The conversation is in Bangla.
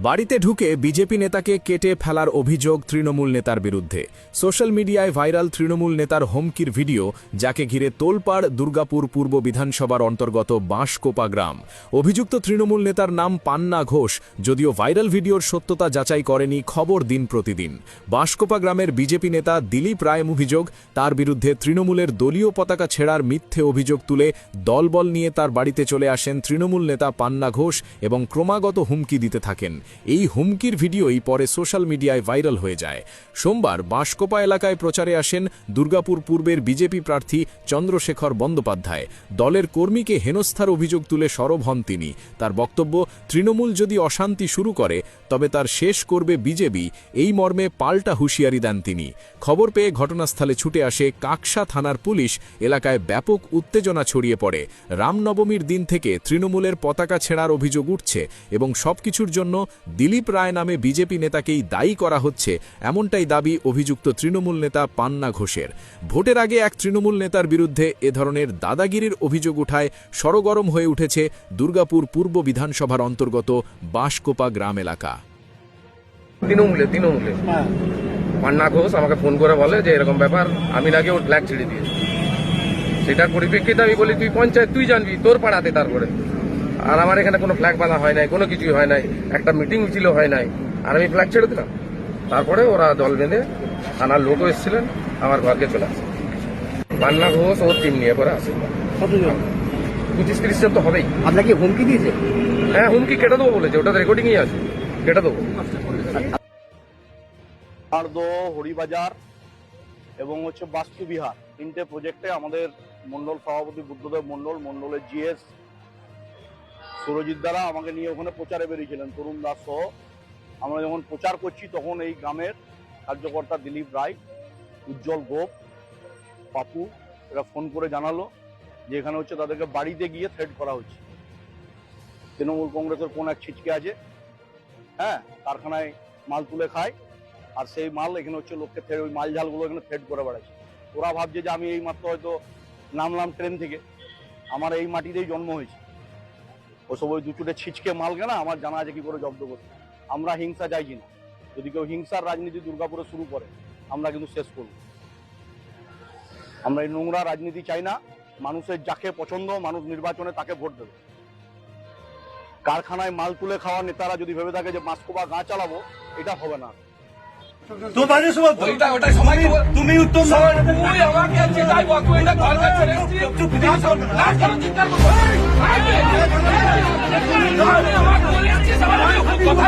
বাড়িতে ঢুকে বিজেপি নেতাকে কেটে ফেলার অভিযোগ তৃণমূল নেতার বিরুদ্ধে। সোশ্যাল মিডিয়ায় ভাইরাল তৃণমূল নেতার হুমকির ভিডিও, যাকে ঘিরে তোলপাড় দুর্গাপুর পূর্ব বিধানসভার অন্তর্গত বাঁশকোপা গ্রাম। অভিযুক্ত তৃণমূল নেতার নাম পান্না ঘোষ, যদিও ভাইরাল ভিডিওর সত্যতা যাচাই করেনি খবর দিন প্রতিদিন। বাঁশকোপা গ্রামের বিজেপি নেতা দিলীপ রায় অভিযোগ, তার বিরুদ্ধে তৃণমূলের দলীয় পতাকা ছেঁড়ার মিথ্যে অভিযোগ তুলে দলবল নিয়ে তার বাড়িতে চলে আসেন তৃণমূল নেতা পান্না ঘোষ এবং ক্রমাগত হুমকি দিতে থাকেন। এই হুমকির ভিডিওই পরে সোশ্যাল মিডিয়ায় ভাইরাল হয়ে যায়। সোমবার বাঁশকোপা এলাকায় প্রচারে আসেন দুর্গাপুর পূর্বের বিজেপি প্রার্থী চন্দ্রশেখর বন্দ্যোপাধ্যায়। দলের কর্মীকে হেনস্থার অভিযোগ তুলে সরব হন তিনি। তার বক্তব্য, তৃণমূল যদি অশান্তি শুরু করে তবে তার শেষ করবে বিজেপি, এই মর্মে পাল্টা হুঁশিয়ারি দেন তিনি। খবর পেয়ে ঘটনাস্থলে ছুটে আসে কাকসা থানার পুলিশ। এলাকায় ব্যাপক উত্তেজনা ছড়িয়ে পড়ে। রামনবমীর দিন থেকে তৃণমূলের পতাকা ছেঁড়ার অভিযোগ উঠছে এবং সবকিছুর জন্য দিলীপ রায় নামে বিজেপি নেতাকেই দায়ী করা হচ্ছে, এমনটাই দাবি অভিযুক্ত তৃণমূল নেতা পান্না ঘোষের। ভোটের আগে এক তৃণমূল নেতার বিরুদ্ধে এ ধরনের দাদাগিরির অভিযোগ উঠায় সরগরম হয়ে উঠেছে দুর্গাপুর পূর্ব বিধানসভার অন্তর্গত বাঁশকোপা গ্রাম এলাকা। তৃণমূলে পান্না ঘোষ আমাকে ফোন করে বলে যে এরকম ব্যাপার, আমি নাকি ওর ফ্ল্যাগ ছেড়ে দিয়েছি। সেটার পরিপ্রেক্ষিতে আমি বলি, তুই পঞ্চায়েত তুই জানবি, তোর পাড়াতে। তারপরে আর আমার এখানে কোনো ফ্ল্যাগ বাঁধা হয় নাই, কোনো কিছুই হয় নাই, একটা মিটিং ছিল হয় নাই, আর আমি ফ্ল্যাগ ছেড়ে দিলাম। তারপরে ওরা দল বেঁধে থানার লোকও এসেছিলেন, আমার ঘরকে চলে আসে। পান্না ঘোষ ওর টিম নিয়ে করে আসে। 25-30 জন তো হবেই। আপনাকে হুমকি দিয়েছে? হ্যাঁ, হুমকি কেটে দেবো বলেছে, ওটা রেকর্ডিংই আছে, কেটে দেবো। হরিবাজার এবং বাস্তু বিহার, তিনটে প্রজেক্টে আমাদের মন্ডল সভাপতি বুদ্ধদেব মন্ডলের জিএস সুরজিৎ দ্বারা আমাকে নিয়ে ওখানে প্রচারে বেরিয়েছিলেন, তরুণ দাস সহ। আমরা যখন প্রচার করছি তখন এই গ্রামের কার্যকর্তা দিলীপ রায়, উজ্জ্বল গোপ, পাপু এরা ফোন করে জানালো যে এখানে তাদেরকে বাড়িতে গিয়ে থ্রেট করা হচ্ছে। তৃণমূল কংগ্রেসের কোন এক ছিচকে আছে, হ্যাঁ, কারখানায় মাল তুলে খায়, আর সেই মাল এখানে লোককে ওই মাল ঝালগুলো এখানে থ্রেট করে বেড়াচ্ছে। ওরা ভাবছে যে আমি এই মাত্র হয়তো নামলাম ট্রেন থেকে, আমার এই মাটিতেই জন্ম হয়েছে, ওসব ওই দুচুটে ছিচকে মাল কেনা আমার জানা আছে কি করে জব্দ করতে। আমরা হিংসা চাইছি না, যদি কেউ হিংসার রাজনীতি দুর্গাপুরে শুরু করে আমরা কিন্তু শেষ করব। আমরা এই নোংরা রাজনীতি চাই না। মানুষের যাকে পছন্দ, মানুষ নির্বাচনে তাকে ভোট দেবে। কারখানায় মাল তুলে খাওয়া নেতারা যদি ভেবে থাকে যে বাঁশকোপা গাঁ চালাবো, এটা হবে না। তুমি উত্তম কথা